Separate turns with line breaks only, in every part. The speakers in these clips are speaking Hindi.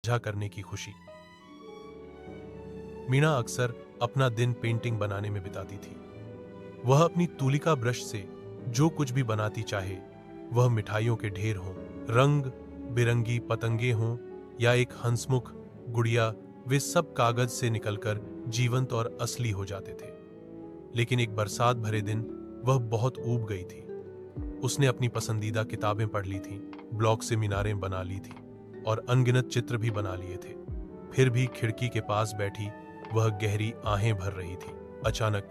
साझा करने की खुशी। मीना अक्सर अपना दिन पेंटिंग बनाने में बिताती थी। वह अपनी तूलिका ब्रश से जो कुछ भी बनाती चाहे, वह मिठाइयों के ढेर हों, रंग बिरंगी पतंगे हों या एक हंसमुख गुड़िया, वे सब कागज से निकलकर जीवंत और असली हो जाते थे। लेकिन एक बरसात भरे दिन वह बहुत ऊब गई थी। उसने अपनी पसंदीदा किताबें पढ़ ली थीं, ब्लॉक से मीनारें बना ली थी और अनगिनत चित्र भी बना लिए थे। फिर भी खिड़की के पास बैठी वह गहरी आहें भर रही थी। अचानक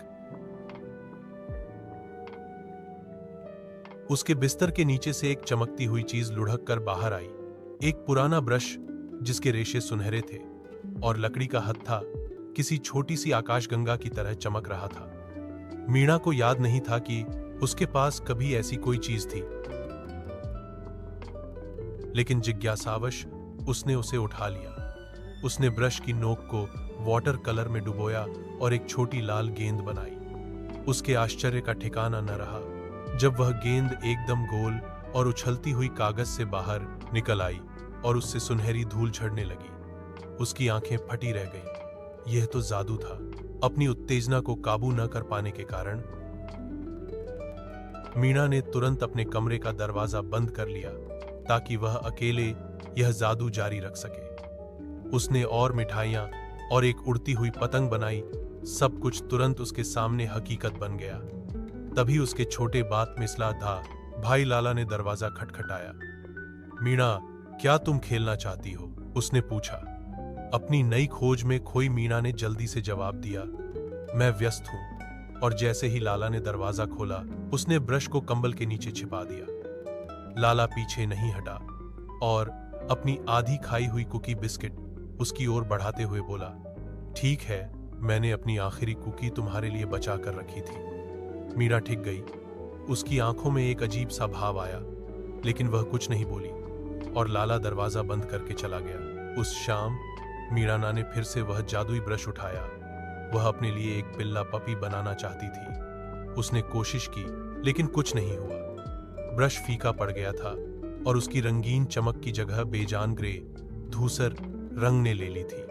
उसके बिस्तर के नीचे से एक चमकती हुई चीज लुढ़क कर बाहर आई। एक पुराना ब्रश जिसके रेशे सुनहरे थे और लकड़ी का हत्था किसी छोटी सी आकाशगंगा की तरह चमक रहा था। मीणा को याद नहीं था कि उसके पास कभी ऐसी कोई चीज थी, लेकिन जिज्ञासावश उसने उसे उठा लिया। उसने ब्रश की नोक को वाटर कलर में डुबोया और एक छोटी लाल गेंद बनाई। उसके आश्चर्य का ठिकाना न रहा जब वह गेंद एकदम गोल और उछलती हुई कागज से बाहर निकल आई और उससे सुनहरी धूल झड़ने लगी। उसकी आंखें फटी रह गईं। यह तो जादू था। अपनी उत्तेजना को काबू न कर पाने के कारण मीणा ने तुरंत अपने कमरे का दरवाजा बंद कर लिया ताकि वह अकेले यह जादू जारी रख सके। उसने और मिठाइयां और एक उड़ती हुई पतंग बनाई। सब कुछ तुरंत उसके सामने हकीकत बन गया। तभी उसके छोटे बात मिसला था भाई लाला ने दरवाजा खटखटाया। मीणा, क्या तुम खेलना चाहती हो? उसने पूछा। अपनी नई खोज में खोई मीणा ने जल्दी से जवाब दिया, मैं व्यस्त हूं। और जैसे ही लाला ने दरवाजा खोला, उसने ब्रश को कंबल के नीचे छिपा दिया। लाला पीछे नहीं हटा और अपनी आधी खाई हुई कुकी बिस्किट उसकी ओर बढ़ाते हुए बोला, ठीक है, मैंने अपनी आखिरी कुकी तुम्हारे लिए बचा कर रखी थी। मीणा ठिक गई। उसकी आंखों में एक अजीब सा भाव आया, लेकिन वह कुछ नहीं बोली और लाला दरवाजा बंद करके चला गया। उस शाम मीणा ने फिर से वह जादुई ब्रश उठाया। वह अपने लिए एक पिल्ला पपी बनाना चाहती थी। उसने कोशिश की, लेकिन कुछ नहीं हुआ। ब्रश फीका पड़ गया था और उसकी रंगीन चमक की जगह बेजान ग्रे, धूसर रंग ने ले ली थी।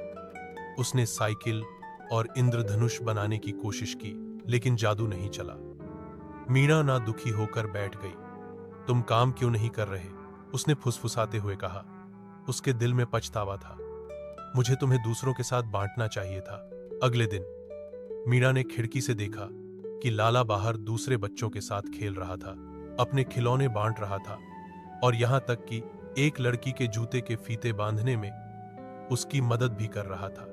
उसने साइकिल और इंद्रधनुष बनाने की कोशिश की, लेकिन जादू नहीं चला। मीणा ना दुखी होकर बैठ गई। तुम काम क्यों नहीं कर रहे? उसने फुसफुसाते हुए कहा। उसके दिल में पछतावा था। मुझे तुम्हें दूसरों के साथ बांटना चाहिए था। अगले दिन मीणा ने खिड़की से देखा कि लाला बाहर दूसरे बच्चों के साथ खेल रहा था, अपने खिलौने बांट रहा था और यहां तक कि एक लड़की के जूते के फीते बांधने में उसकी मदद भी कर रहा था।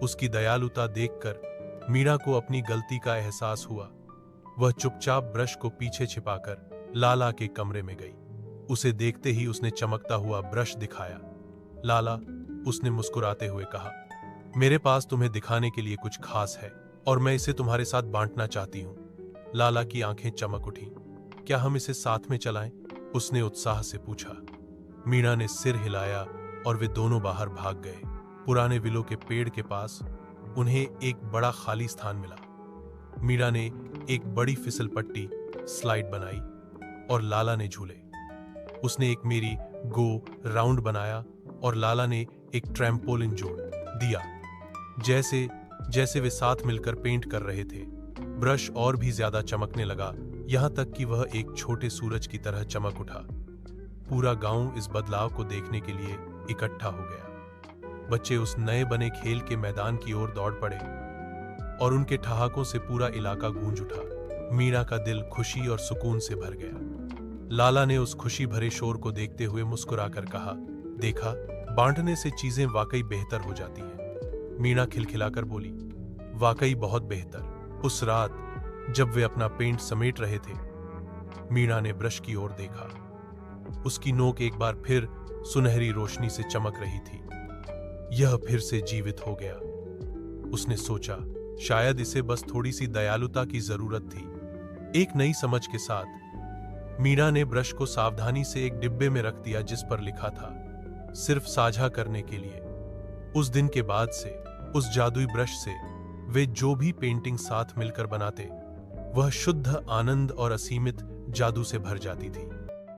उसकी दयालुता देखकर मीणा को अपनी गलती का एहसास हुआ। वह चुपचाप ब्रश को पीछे छिपाकर लाला के कमरे में गई। उसे देखते ही उसने चमकता हुआ ब्रश दिखाया। लाला, उसने मुस्कुराते हुए कहा, मेरे पास तुम्हें दिखाने के लिए कुछ खास है और मैं इसे तुम्हारे साथ बांटना चाहती हूं। लाला की आंखें चमक उठी। क्या हम इसे साथ में चलाएं? उसने उत्साह से पूछा। मीणा ने सिर हिलाया और वे दोनों बाहर भाग गए। पुराने विलो के पेड़ के पास उन्हें एक बड़ा खाली स्थान मिला। मीणा ने एक बड़ी फिसल पट्टी स्लाइड बनाई और लाला ने झूले। उसने एक मेरी गो राउंड बनाया और लाला ने एक ट्रैम्पोलिन जोड़ दिया। जैसे जैसे वे साथ मिलकर पेंट कर रहे थे, ब्रश और भी ज्यादा चमकने लगा, यहां तक कि वह एक छोटे सूरज की तरह चमक उठा। पूरा गांव इस बदलाव को देखने के लिए इकट्ठा हो गया। बच्चे उस नए बने खेल के मैदान की ओर दौड़ पड़े और उनके ठहाकों से पूरा इलाका गूंज उठा। मीणा का दिल खुशी और सुकून से भर गया। लाला ने उस खुशी भरे शोर को देखते हुए मुस्कुराकर कहा, देखा, बांटने से चीजें वाकई बेहतर हो जाती हैं। मीणा खिलखिलाकर बोली, वाकई बहुत बेहतर। उस रात जब वे अपना पेंट समेट रहे थे, मीणा ने ब्रश की ओर देखा। उसकी नोक एक बार फिर सुनहरी रोशनी से चमक रही थी। यह फिर से जीवित हो गया। उसने सोचा, शायद इसे बस थोड़ी सी दयालुता की जरूरत थी। एक नई समझ के साथ मीणा ने ब्रश को सावधानी से एक डिब्बे में रख दिया जिस पर लिखा था, सिर्फ साझा करने के लिए। उस दिन के बाद से, उस जादुई ब्रश से वे जो भी पेंटिंग साथ मिलकर बनाते, वह शुद्ध आनंद और असीमित जादू से भर जाती थी।